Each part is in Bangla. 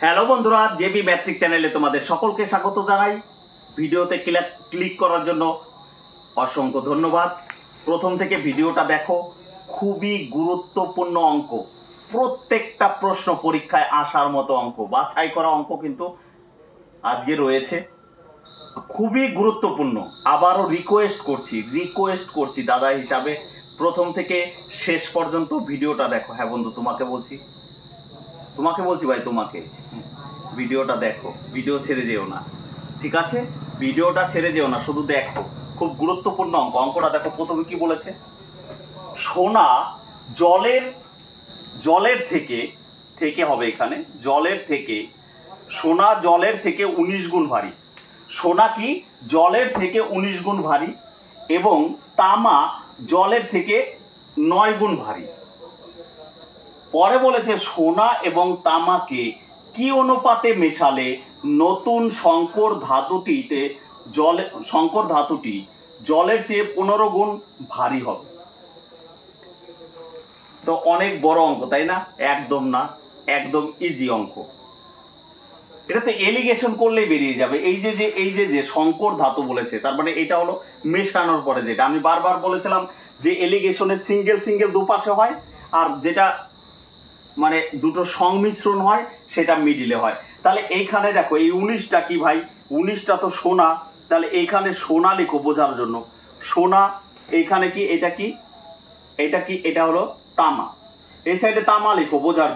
হ্যালো বন্ধুরা, জেবি ম্যাট্রিক চ্যানেলে তোমাদের সকলকে স্বাগত জানাই। ভিডিওতে ক্লিক করার জন্য অসংখ্য ধন্যবাদ। প্রথম থেকে ভিডিওটা দেখো, খুবই গুরুত্বপূর্ণ অঙ্ক, প্রত্যেকটা প্রশ্ন পরীক্ষায় আসার মতো অঙ্ক, বাছাই করা অঙ্ক কিন্তু আজকে রয়েছে, খুবই গুরুত্বপূর্ণ। আবারও রিকোয়েস্ট করছি দাদা হিসাবে, প্রথম থেকে শেষ পর্যন্ত ভিডিওটা দেখো। হ্যাঁ বন্ধু, তোমাকে বলছি ভাই, তোমাকে ভিডিওটা দেখো, ভিডিও ছেড়ে যেও না, ঠিক আছে? ভিডিওটা ছেড়ে যেও না, শুধু দেখো, খুব গুরুত্বপূর্ণ অঙ্ক। অঙ্কটা দেখো, প্রথমে কি বলেছে? সোনা জলের থেকে হবে এখানে, সোনা জলের থেকে 19 গুণ ভারী। সোনা কি জলের থেকে 19 গুণ ভারী এবং তামা জলের থেকে 9 গুণ ভারী। পরে বলেছে সোনা এবং তামাকে কি অনুপাতে মেশালে নতুন সংকর ধাতুটি জলের চেয়ে 15 গুণ ভারী হবে। তো অনেক বড় অঙ্ক, তাই না? একদম না, একদম ইজি অঙ্ক। এটা তো এলিগেশন করলেই বেরিয়ে যাবে। এই যে সংকর ধাতু বলেছে, তার মানে এটা হলো মেশানোর পরে, যেটা আমি বারবার বলেছিলাম যে এলিগেশনের সিঙ্গেল দুপাশে হয়, আর যেটা মানে দুটো সংমিশ্রণ হয় সেটা মিডিলে হয়। তাহলে এইখানে দেখো, এই 19টা কি ভাই? 19টা তো সোনা, তাহলে এইখানে সোনা লিখো বোঝার জন্য। সোনা, এইখানে কি এটা কি এটা হলো তামা, এই সাইডে তামা লিখো বোঝার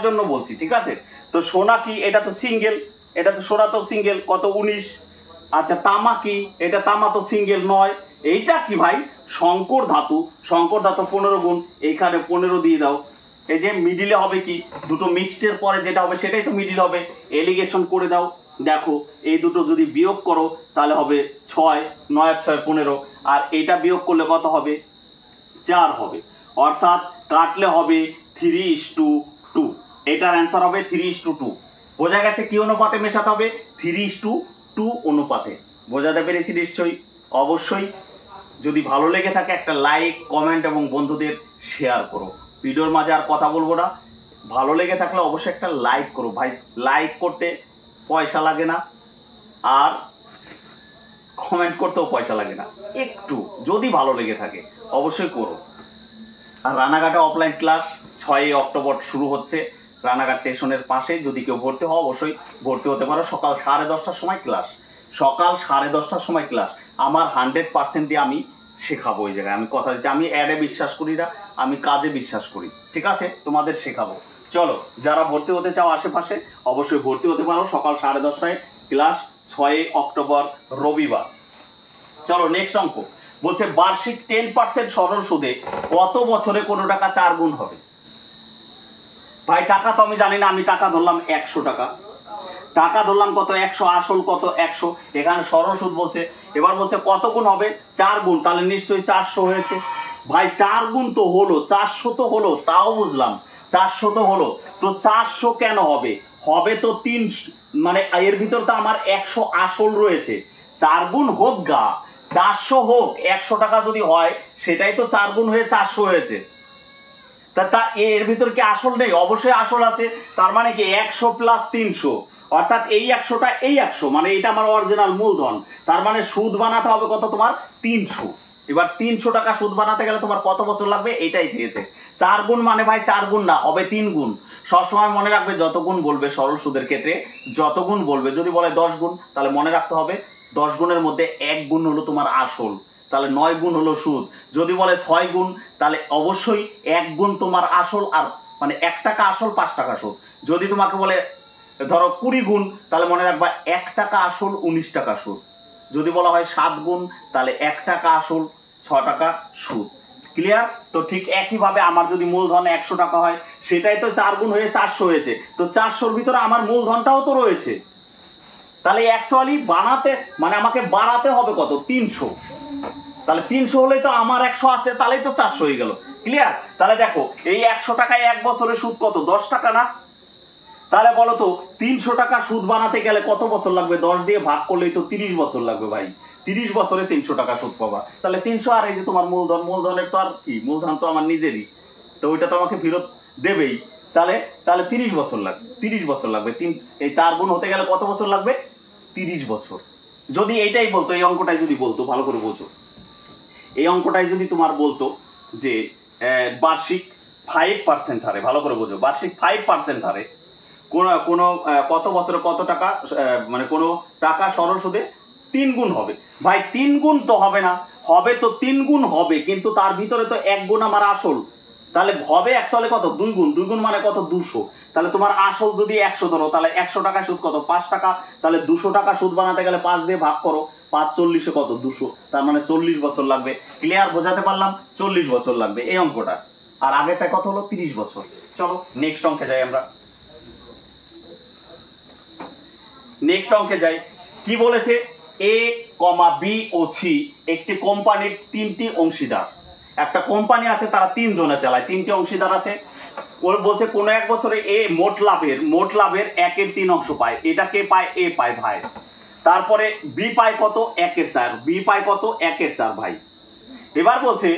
জন্য বলছি, ঠিক আছে? তো সোনা কি? এটা তো সিঙ্গেল, সোনা তো সিঙ্গেল, কত? 19। আচ্ছা, তামা কি? এটা তামা তো সিঙ্গেল নয়। এইটা কি ভাই? সংকর ধাতু 15 গুণ, এইখানে 15 দিয়ে দাও। এই যে মিডিলে হবে কি? দুটো মিক্সডের পরে যেটা হবে সেটাই তো মিডিল হবে। এলিগেশন করে দাও, দেখো এই দুটো যদি বিয়োগ করো তাহলে হবে 6, 9 আর 6 15, আর এটা বিয়োগ করলে কত হবে? 4 হবে। অর্থাৎ কাটলে হবে 3:2। এটার অ্যান্সার হবে 3:2। বোঝা গেছে কি অনুপাতে মেশাতে হবে? 3:2 অনুপাতে। বোঝাতে পেরেছি নিশ্চয়ই? অবশ্যই। যদি ভালো লেগে থাকে একটা লাইক, কমেন্ট এবং বন্ধুদের শেয়ার করো। ভিডিওর মাঝে আর কথা বলবো না, ভালো লেগে থাকলে অবশ্যই একটা লাইক করো ভাই। লাইক করতে পয়সা লাগে না, আর কমেন্ট করতেও পয়সা লাগে না, একটু যদি ভালো লেগে থাকে অবশ্যই করো। আর রানাঘাটে অফলাইন ক্লাস 6 অক্টোবর শুরু হচ্ছে, রানাঘাট স্টেশনের পাশে। যদি কেউ ভর্তি হও অবশ্যই ভর্তি হতে পারো। সকাল 10:30টার সময় ক্লাস, সকাল 10:30টার সময় ক্লাস। আমার 100% দিয়ে আমি শেখাবো ওই জায়গায়। আমি কথা দিচ্ছি, আমি অ্যাডে বিশ্বাস করি না, আমি কাজে বিশ্বাস করি, ঠিক আছে? তোমাদের শেখাবো। চলো, যারা ভর্তি হতে চাও আশেপাশে অবশ্যই ভর্তি হতে পারো। সকাল 10:30টায় ক্লাস, 6 অক্টোবর রবিবার। চলো নেক্সট অঙ্ক। বলছে বার্ষিক 10% সরল সুদে কত বছরে কোনো টাকা 4 গুণ হবে? ভাই টাকা তো আমি জানি না, আমি টাকা ধরলাম 100 টাকা, টাকা ধরলাম কত? 100, আসল কত? 100। এখানে সরল সুদ বলছে, এবার বলছে কত গুণ হবে? 4 গুণ। তাহলে নিশ্চয়ই 400 হয়েছে। ভাই 4 গুণ তো হলো, 400 তো হলো, তাও বুঝলাম 400 তো হলো, তো 400 কেন হবে? হবে তো 3, মানে এর ভিতর তো আমার 100 আসল রয়েছে। 4 গুণ হোক গা, 400 হোক, 100 টাকা যদি হয় সেটাই তো 4 গুণ হয়ে 400 হয়েছে। তা এর ভিতর কি আসল নেই? অবশ্যই আসল আছে। তার মানে কি 100 প্লাস 300, অর্থাৎ এই 100টা এই 100, মানে এটা আমার অরিজিনাল মূলধন। তার মানে সুদ বানাতে হবে কত? তোমার 300। এবার 300 টাকা সুদ বানাতে গেলে তোমার কত বছর লাগবে? এটাই চেয়েছে। 4 গুণ মানে ভাই 4 গুণ না, হবে 3 গুণ। সবসময় মনে রাখবে, যত গুণ বলবে সরল সুদের ক্ষেত্রে, যত গুণ বলবে, যদি বলে 10 গুণ তাহলে মনে রাখতে হবে 10 গুণের মধ্যে 1 গুণ হলো তোমার আসল, তাহলে 9 গুণ হলো সুদ। যদি বলে 6 গুণ তাহলে অবশ্যই 1 গুণ তোমার আসল, আর মানে 1 টাকা আসল 5 টাকা সুদ। যদি তোমাকে বলে ধরো 20 গুণ তাহলে মনে রাখবা 1 টাকা আসল 19 টাকা সুদ। যদি বলা হয় 7 গুণ তাহলে 1 টাকা আসল 6 টাকা সুদ। ক্লিয়ার? তো ঠিক একইভাবে আমার যদি মূলধন 100 টাকা হয়, সেটাই তো 4 গুণ হয়ে 400 হয়েছে। তো 400-র ভিতরে আমার মূলধনটাও তো রয়েছে। তাহলে অ্যাকচুয়ালি বানাতে মানে আমাকে বাড়াতে হবে কত? 300। তাহলে 300 হলেই তো আমার 100 আছে, তাহলেই তো 400 হয়ে গেল। ক্লিয়ার? তাহলে দেখো, এই 100 টাকায় 1 বছরের সুদ কত? 10 টাকা না? তাহলে বলো তো 300 টাকা সুদ বানাতে গেলে কত বছর লাগবে? 10 দিয়ে ভাগ করলেই তো 30 বছর লাগবে ভাই। 30 বছরে 300 টাকা সুদ পাবা। তাহলে 300, আর এই যে তোমার মূলধনের তো আর কি, মূলধন তো আমার নিজেরই, তো ওইটা তো আমাকে ফেরত দেবেই। তাহলে তাহলে 30 বছর লাগবে, 30 বছর লাগবে। এই 4 গুণ হতে গেলে কত বছর লাগবে? 30 বছর। যদি এইটাই বলতো, এই অঙ্কটাই যদি বলতো, ভালো করে বোঝো, এই অঙ্কটাই যদি তোমার বলতো যে বার্ষিক 5% হারে, ভালো করে বোঝো, বার্ষিক 5% হারে কোন কত বছরে কত টাকা, মানে কোন টাকা সরল সুদে 3 গুণ হবে। ভাই 3 গুণ তো হবে না, হবে তো 3 গুণ হবে, কিন্তু তার ভিতরে তো 1 গুণ আমার আসল, তাহলে হবে অ্যাকচুয়ালি কত? 2 গুণ। 2 গুণ মানে কত? 200। তাহলে তোমার আসল যদি 100 ধরো, তাহলে 100 টাকা সুদ কত? 5 টাকা। তাহলে 200 টাকা সুদ বানাতে গেলে 5 দিয়ে ভাগ করো, 5 40 কত? 200। তার মানে 40 বছর লাগবে। ক্লিয়ার? বোঝাতে পারলাম? 40 বছর লাগবে এই অঙ্কটা। আর আগেরটা কত হলো? 30 বছর। চলো নেক্সট অঙ্কে যাই আমরা। নেক্সট অঙ্কে যাই। কি বলেছে? এ কমা বি ও সি একটি কোম্পানির 3টি অংশীদার। একটা কোম্পানি আছে, তারা 3 জনে চালায়, 3টি অংশীদার আছে। ওর বলছে কোন এক বছরে এ মোট লাভের 1/3 অংশ পায়। এটা কে পায়? এ পায় ভাই। তারপরে বি পায় কত? 1/4। বি পায় কত? 1/4 ভাই। এবার বলছে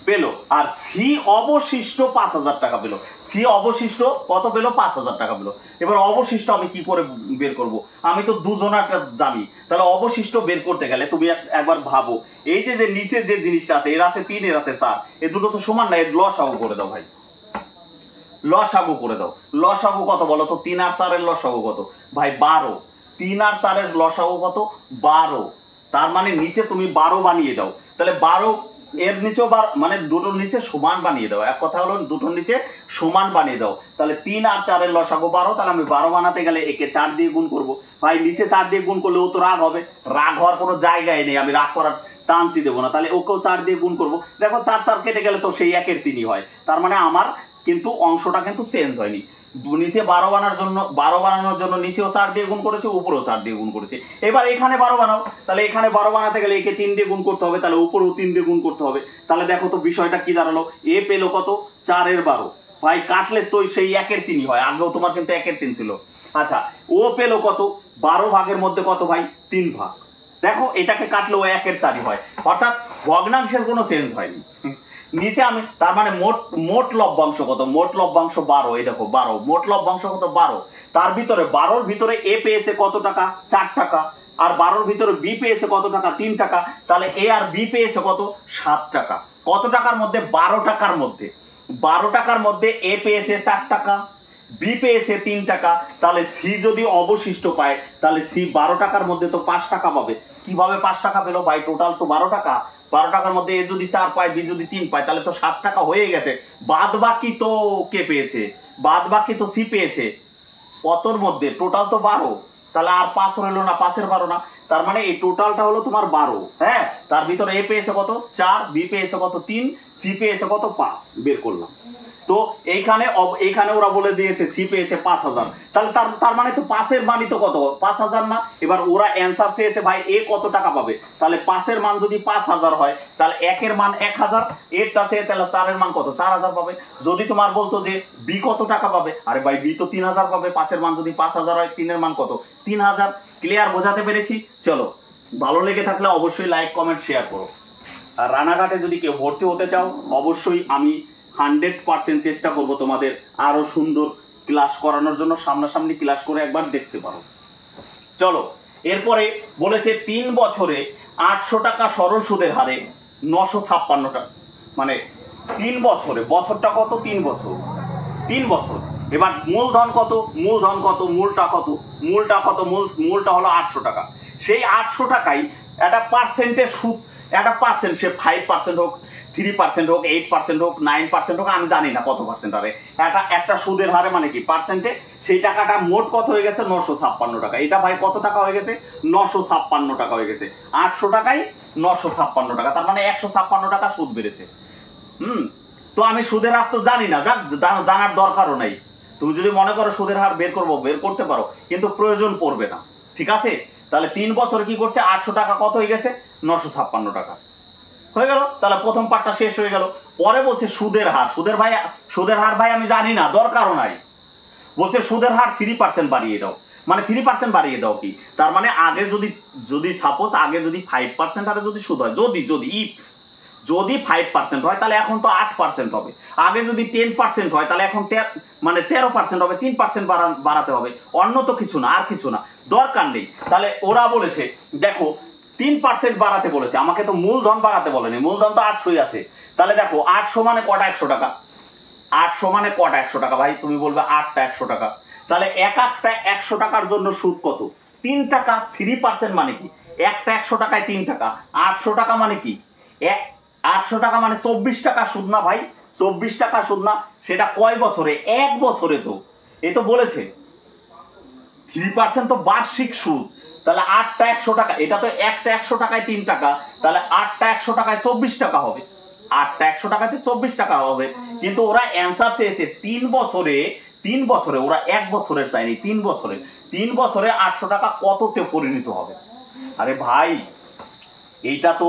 পেল, আর সি অবশিষ্ট 5000 টাকা পেল। সি অবশিষ্ট কত পেল? 5000 টাকা পেল। এবার অবশিষ্ট আমি কি করে বের করব? আমি তো দুজনাটা জানি, তাহলে অবশিষ্ট বের করতে গেলে তুমি একবার ভাবো, এই যে নিচে যে জিনিসটা আছে, এর আছে 3, এর আছে 4, এ দুটো তো সমান না, এর লসাগু করে দাও ভাই, লসাগু করে দাও। লসাগু কত বলো তো? 3 আর 4 এর লসাগু কত ভাই? 12। 3 আর 4 এর লসাগু কত? 12। তার মানে নিচে তুমি 12 বানিয়ে দাও। তাহলে 12 এর নিচেও মানে দুটোর নিচে সমান বানিয়ে দাও। এক কথা হলো দুটোর নিচে সমান বানিয়ে দাও। তাহলে 3 আর 4 এর লসাগু 12। তাহলে আমি 12 বানাতে গেলে একে 4 দিয়ে গুণ করব। ভাই নিচে 4 দিয়ে গুণ করলে ও তো রাগ হবে, রাগ হওয়ার কোনো জায়গায় নেই, আমি রাগ করার চান্সই দেবো না। তাহলে ওকেও 4 দিয়ে গুণ করব। দেখো 4 4 কেটে গেলে তো সেই 1/3 হয়। তার মানে আমার কিন্তু অংশটা কিন্তু চেঞ্জ হয়নি। নিচে 12 বানানোর জন্য নিচেও 4 দিয়ে গুণ করেছে, উপরেও 4 দিয়ে গুণ করেছে। এবার এখানে 12 বানাও। তাহলে এখানে 12 বানাতে গেলে একে 3 দিয়ে গুণ করতে হবে, তাহলে উপরেও 3 দিয়ে গুণ করতে হবে। তাহলে দেখো তো বিষয়টা কি দাঁড়ালো? এ পেলো কত? 4 এর 12। ভাই কাটলে তো সেই 1/3 হয়, আগেও তোমার কিন্তু 1/3 ছিল। আচ্ছা, ও পেলো কত? 12 ভাগের মধ্যে কত ভাই? 3 ভাগ। দেখো এটাকে কাটলে ও 1/4 হয়, অর্থাৎ ভগ্নাংশের কোনো চেঞ্জ হয়নি। নিচে আমি তার মানে মোট লভ্যাংশ কত? মোট লভ্যাংশ 12। এই দেখো 12, মোট লভ্যাংশ কত? 12। তার ভিতরে 12-র ভিতরে এ পেয়েছে কত টাকা? 4 টাকা। আর 12-র ভিতরে বি পেয়েছে কত টাকা? 3 টাকা। তাহলে এ আর বি পেয়েছে কত? 7 টাকা। কত টাকার মধ্যে? 12 টাকার মধ্যে। 12 টাকার মধ্যে এ পেয়েছে 4 টাকা, বি পেয়েছে 3 টাকা। তাহলে সি যদি অবশিষ্ট পায়, তাহলে সি 12 টাকার মধ্যে তো 5 টাকা পাবে। কিভাবে 5 টাকা পেলো ভাই? টোটাল তো 12 টাকা। 12 টাকার মধ্যে এ যদি 4 পায়, বি যদি 3 পায়, তাহলে তো 7 টাকা হয়ে গেছে। বাদ বাকি তো কে পেয়েছে? বাদ বাকি তো সি পেয়েছে। কতর মধ্যে? টোটাল তো 12। তাহলে আর 5 রইলো না, 5 এর 12 না। তার মানে এই টোটালটা হলো তোমার 12। হ্যাঁ, তার ভিতরে এ পেয়েছে কত? 4, বি পেয়েছে কত? 3, সি পেয়েছে কত? 5। বের করলাম। তো এইখানে ওরা বলে দিয়েছে সি পেয়েছে 5000। তাহলে তার মানে তো 5 এর মানই তো কত? 5000 না? এবার ওরা অ্যানসার চেয়েছে ভাই এ কত টাকা পাবে। তাহলে 5 এর মান যদি 5000 হয়, তাহলে 1 এর মান 1000, এরটা চেয়ে তাহলে 4 এর মান কত? 4000 পাবে। যদি তোমার বলতো যে বি কত টাকা পাবে, আরে ভাই বি তো 3000 পাবে। 5 এর মান যদি 5000 হয়, 3 এর মান কত? 3000। ক্লিয়ার? বোঝাতে পেরেছি? চলো, ভালো লেগে থাকলে অবশ্যই লাইক কমেন্ট শেয়ার করো। আর রানাঘাটে যদি কেউ ভর্তি হতে চাও, অবশ্যই আমি 100% চেষ্টা করব তোমাদের আরো সুন্দর ক্লাস করানোর জন্য। সামনাসামনি ক্লাস করে একবার দেখতে পারো। চলো, এরপরে বলেছে 3 বছরে 800 টাকা সরল সুদের হারে 956 টাকা। মানে 3 বছরে, বছরটা কত? 3 বছর। 3 বছর। এবার মূলধন কত? মূলধন কত? মূলটা কত? মূলটা কত? মূলটা হলো 800 টাকা। সেই 800 টাকাই একটা পার্সেন্টের সুদ, একটা পার্সেন্ট, সে 5% হোক, 3% হোক, 8% হোক, 9% হোক, আমি জানি না কত পার্সেন্ট হারে। একটা সুদের হারে মানে কি? পার্সেন্টে। সেই টাকাটা মোট কত হয়ে গেছে? 956 টাকা। এটা ভাই কত টাকা হয়ে গেছে? 956 টাকা হয়ে গেছে। 800 টাকায় 956 টাকা, তার মানে 156 টাকা সুদ বেড়েছে। তো আমি সুদের হার তো জানি না, জানার দরকারও নাই। তুমি যদি মনে করো সুদের হার বের করবো, বের করতে পারো, কিন্তু প্রয়োজন পড়বে না। ঠিক আছে? তাহলে 3 বছর কি করছে? 800 টাকা কত হয়ে গেছে? 956 টাকা হয়ে গেল। তাহলে প্রথম পার্টটা শেষ হয়ে গেল। পরে বলছে সুদের হার। সুদের হার ভাই আমি জানি না, দরকারও নাই। বলছে সুদের হার 3% বাড়িয়ে দাও। মানে 3% বাড়িয়ে দাও কি? তার মানে আগে যদি সাপোজ আগে যদি 5% হারে যদি সুদ হয়, যদি ইফ যদি 5% হয় তাহলে এখন তো 8% হবে, আগে যদি 10% হয় তাহলে এখন 13% হবে, 3% বাড়াতে হবে, অন্য তো কিছু না, আর কিছু না, দরকার নেই। তাহলে ওরা বলেছে দেখো 3% বাড়াতে বলেছে, আমাকে তো মূলধন বাড়াতে বলেনি, মূলধন তো 800ই আছে। তাহলে দেখো 800 মানে কটা 100 টাকা, 800 মানে কটা 100 টাকা ভাই, তুমি বলবে 8টা 100 টাকা। তাহলে এক একটা 100 টাকার জন্য সুদ কত? 3 টাকা। 3% মানে কি? একটা 100 টাকায় 3 টাকা, 800 টাকা মানে কি? 800 টাকা মানে 24 টাকা সুদ না ভাই, 24 টাকা সুদ না? সেটা কয় বছরে? 1 বছরে। তো এই তো বলেছে 3% তো বার্ষিক সুদ। তাহলে 8টা 100 টাকা, এটা তো একটা 100 টাকায় 3 টাকা, তাহলে 8টা 100 টাকায় 24 টাকা হবে, 8টা 100 টাকাতে 24 টাকা হবে। কিন্তু ওরা অ্যান্সার চেয়েছে 3 বছরে, 3 বছরে, ওরা 1 বছরের চাইনি, 3 বছরে। 3 বছরে 800 টাকা কততে পরিণত হবে? আরে ভাই এইটা তো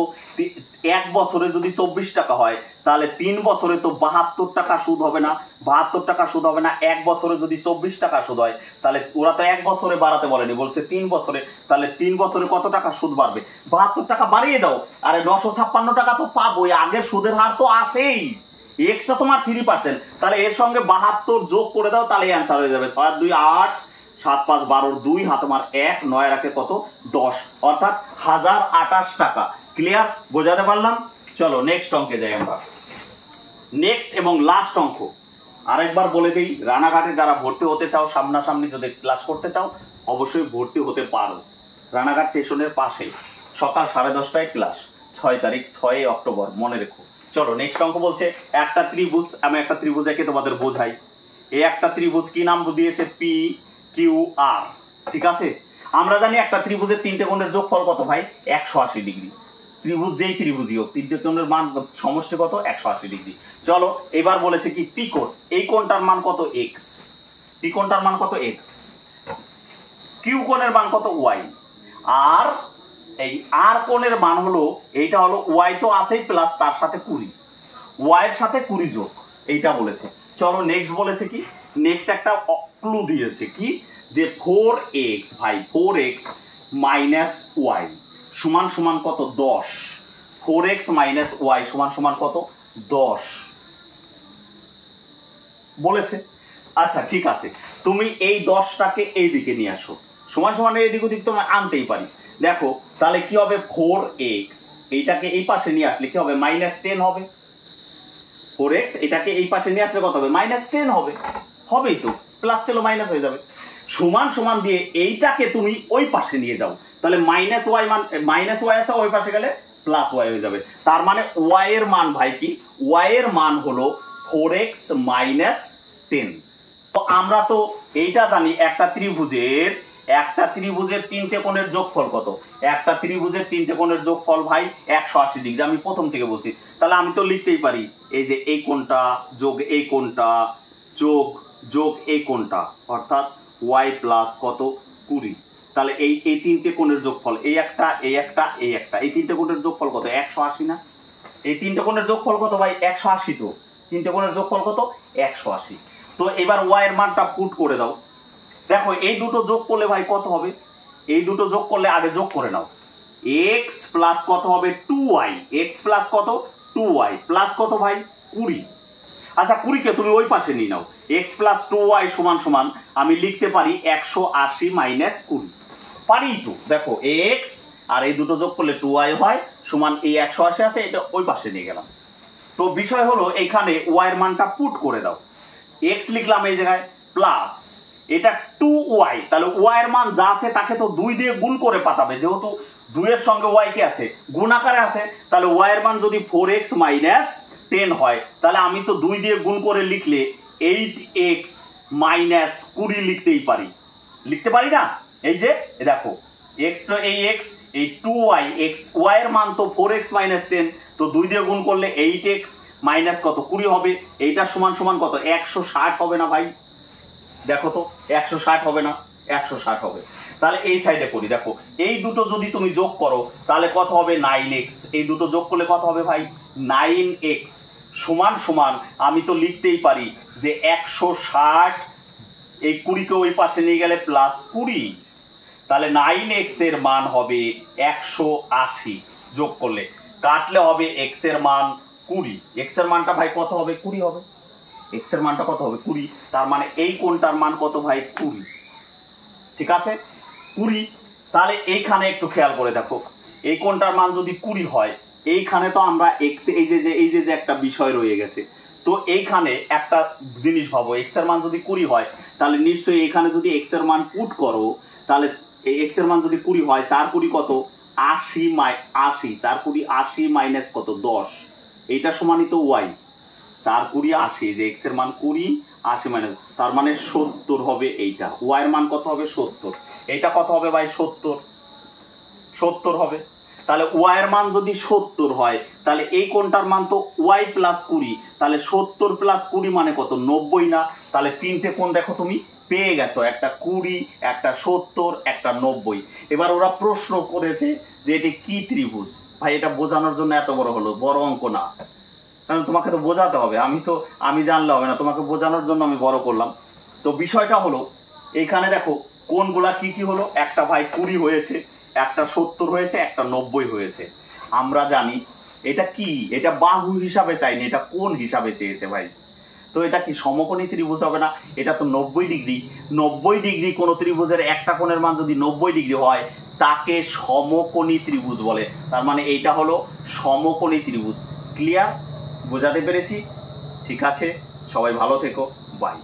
1 বছরে যদি 24 টাকা হয় তাহলে 3 বছরে তো 72 টাকা সুদ হবে না? 72 টাকা সুদ হবে না? 1 বছরে যদি 24 টাকা সুদ হয় তাহলে ওরা তো 1 বছরে বাড়াতে বলেনি, বলছে 3 বছরে। তাহলে 3 বছরে কত টাকা সুদ বাড়বে? 72 টাকা বাড়িয়ে দাও। আরে 956 টাকা তো পাবোই, আগের সুদের হার তো আছেই, এক্সট্রা তোমার 3%। তাহলে এর সঙ্গে 72 যোগ করে দাও, তাহলে অ্যান্সার হয়ে যাবে 6 আর 2 8, 7 5 12, 2 হাতে আমার 1, 9 রাখে কত? 10, অর্থাৎ 1028 টাকা। ক্লিয়ার? বোঝাতে পারলাম? চলো নেক্সট অঙ্কে যাই আমরা। নেক্সট এবং লাস্ট অঙ্ক আরেকবার বলে দিই, রানাঘাটে যারা ভর্তি হতে চাও, সামনাসামনি যদি ক্লাস করতে চাও অবশ্যই ভর্তি হতে পারো। রানাঘাট স্টেশনের পাশে সকাল 10:30টায় ক্লাস, 6 তারিখ 6 অক্টোবর, মনে রেখো। চলো নেক্সট অঙ্ক বলছে একটা ত্রিভুজ, আমি একটা ত্রিভুজ একে তোমাদের বোঝাই। এই একটা ত্রিভুজ কি নাম দিয়েছে? P Q R. ঠিক আছে, আমরা জানি একটা ত্রিভুজের 3টে কোণের যোগফল কত ভাই? 180 ডিগ্রি। ত্রিভুজ যেই ত্রিভুজই হোক, 3টে কোণের মান সমষ্টি কত? 180 ডিগ্রি। চলো এবার বলেছে কি পি কোণ, এই কোণটার মান কত? এক্স। পি কোণটার মান কত? এক্স। কিউ কোণের মান কত? ওয়াই। আর এই আর কোণের মান হলো, এইটা হলো ওয়াই তো আছেই, প্লাস তার সাথে 20, ওয়াই এর সাথে 20 যোগ, এইটা বলেছে। চলো নেক্সট বলেছে কি, নেক্সট একটা ক্লু দিয়েছে কি, যে 4x ভাই, 4x মাইনাস ওয়াই সমান সমান কত? 10। 4x মাইনাস ওয়াই সমান সমান কত? 10 বলেছে। আচ্ছা ঠিক আছে, তুমি এই 10টাকে এই দিকে নিয়ে আসো, সমান সমান এদিক ওদিক তো আনতেই পারি। দেখো তাহলে কি হবে? 4x এইটাকে এই পাশে নিয়ে আসলে কি হবে? -10 হবে। 4x এটাকে এই পাশে নিয়ে আসলে কত হবে? -10 হবে, হবেই তো, প্লাস ছিল মাইনাস হয়ে যাবে। সমান সমান দিয়ে এইটাকে তুমি ওই পাশে নিয়ে যাও, তাহলে মাইনাস ওয়াই আছে, ওই পাশে গেলে প্লাস ওয়াই হয়ে যাবে। তার মানে ওয়াই এর মান ভাই কি? ওয়াই এর মান হলো 4x মাইনাস 10। তো আমরা তো এইটা জানি, একটা ত্রিভুজের 3টে কোণের যোগফল কত? একটা ত্রিভুজের 3টে কোণের যোগফল ভাই 180 ডিগ্রি। আমি প্রথম থেকে বলছি, তাহলে আমি তো লিখতেই পারি এই যে এই কোণটা যোগ এই কোণটা যোগ যোগ এই কোণটা, অর্থাৎ ওয়াই প্লাস কত? 20। তাহলে এই 3টে কোণের যোগফল, এই একটা এই একটা এই একটা, এই 3টে কোণের যোগফল কত? 180 না? এই 3টে কোণের যোগফল কত ভাই? 180। তো 3টে কোণের যোগফল কত? 180। তো এবার ওয়াই এর মানটা পুট করে দাও। দেখো এই দুটো যোগ করলে ভাই কত হবে? এই দুটো যোগ করলে আগে যোগ করে নাও, x প্লাস কত হবে? 2y। x প্লাস কত? 2y প্লাস কত ভাই? 20। আচ্ছা 20 কে তুমি ওই পাশে নিয়ে নাও, x প্লাস 2y সমান সমান আমি লিখতে পারি 180 মাইনাস 20। পারি তো? দেখো x আর এই দুটো যোগ করলে 2y হয়, সমান এই 180 আছে, এটা ওই পাশে নিয়ে গেলাম। তো বিষয় হলো এখানে y এর মানটা পুট করে দাও, x লিখলাম এই জায়গায়, প্লাস এটা 2y, তাহলে y এর মান যা আছে তাকে তো 2 দিয়ে গুণ করে পাঠাবে, যেহেতু 2 এর সঙ্গে y কে আছে? গুণ আকারে আছে। তাহলে y এর মান যদি 4x মাইনাস 10 হয়, তাহলে আমি তো 2 দিয়ে গুণ করে লিখলে 8x মাইনাস 20 লিখতেই পারি, লিখতে পারি না? এই যে দেখো x তো এই x, এই 2y, x y এর মান তো 4x মাইনাস 10, তো 2 দিয়ে গুণ করলে 8x মাইনাস কত? 20 হবে। এইটা সমান সমান কত? 160 হবে না ভাই? দেখো তো 160 হবে না? 160 হবে। তাহলে এই সাইডে করি, দেখো এই দুটো যদি তুমি যোগ করো তাহলে কত হবে? 9x। এই দুটো যোগ করলে কত হবে ভাই? 9x সমান সমান আমি তো লিখতেই পারি যে 160, এই 20 কে ওই পাশে নিয়ে গেলে প্লাস 20, তাহলে 9x এর মান হবে 180 যোগ করলে। কাটলে হবে x এর মান 20। x এর মানটা ভাই কত হবে? 20 হবে। x এর মানটা কত হবে? 20। তার মানে এই কোণটার মান কত ভাই? 20। ঠিক আছে, 20। তাহলে এইখানে একটু খেয়াল করে দেখো, এই কোণটার মান যদি 20 হয়, এইখানে তো আমরা x এই যে একটা বিষয় রয়ে গেছে, তো এইখানে একটা জিনিস ভাবো, x এর মান যদি 20 হয় তাহলে নিশ্চয়ই এখানে যদি x এর মান পুট করো, তাহলে এই x এর মান যদি 20 হয়, 4 20 কত? 80 4 20 80 মাইনাস কত? 10। এইটা সমানই তো y। 4 20 80, যে x এর মান 20 80 মাইনাস, তার মানে 70 হবে এইটা। y এর মান কত হবে? 70। এইটা কত হবে ভাই? 70 হবে। তাহলে y এর মান যদি 70 হয়, তাহলে এই কোণটার মান তো y প্লাস 20, তাহলে 70 প্লাস 20 মানে কত? 90 না? তাহলে তিনটে কোণ দেখো তুমি পেয়ে গেছো, একটা 20, একটা 70, একটা 90। এবার ওরা প্রশ্ন করেছে যে এটি কি ত্রিভুজ। ভাই এটা বোঝানোর জন্য এত বড় হলো, বড় অঙ্ক না, কারণ তোমাকে তো বোঝাতে হবে, আমি জানলে হবে না, তোমাকে বোঝানোর জন্য আমি বড় করলাম। তো বিষয়টা হলো এইখানে দেখো কোণগুলা কি কি হলো, একটা ভাই 20 হয়েছে, একটা 70 হয়েছে, একটা 90 হয়েছে। আমরা জানি এটা কি, এটা বাহু হিসাবে চাইনি, এটা কোণ হিসাবে চেয়েছে ভাই। তো এটা কি সমকোণী ত্রিভুজ হবে না? এটা তো 90 ডিগ্রি। 90 ডিগ্রি কোন ত্রিভুজের একটা কোণের মান যদি 90 ডিগ্রি হয়, তাকে সমকোণী ত্রিভুজ বলে। তার মানে এইটা হলো সমকোণী ত্রিভুজ। ক্লিয়ার? বোঝাতে পেরেছি? ঠিক আছে, সবাই ভালো থেকো, বাই।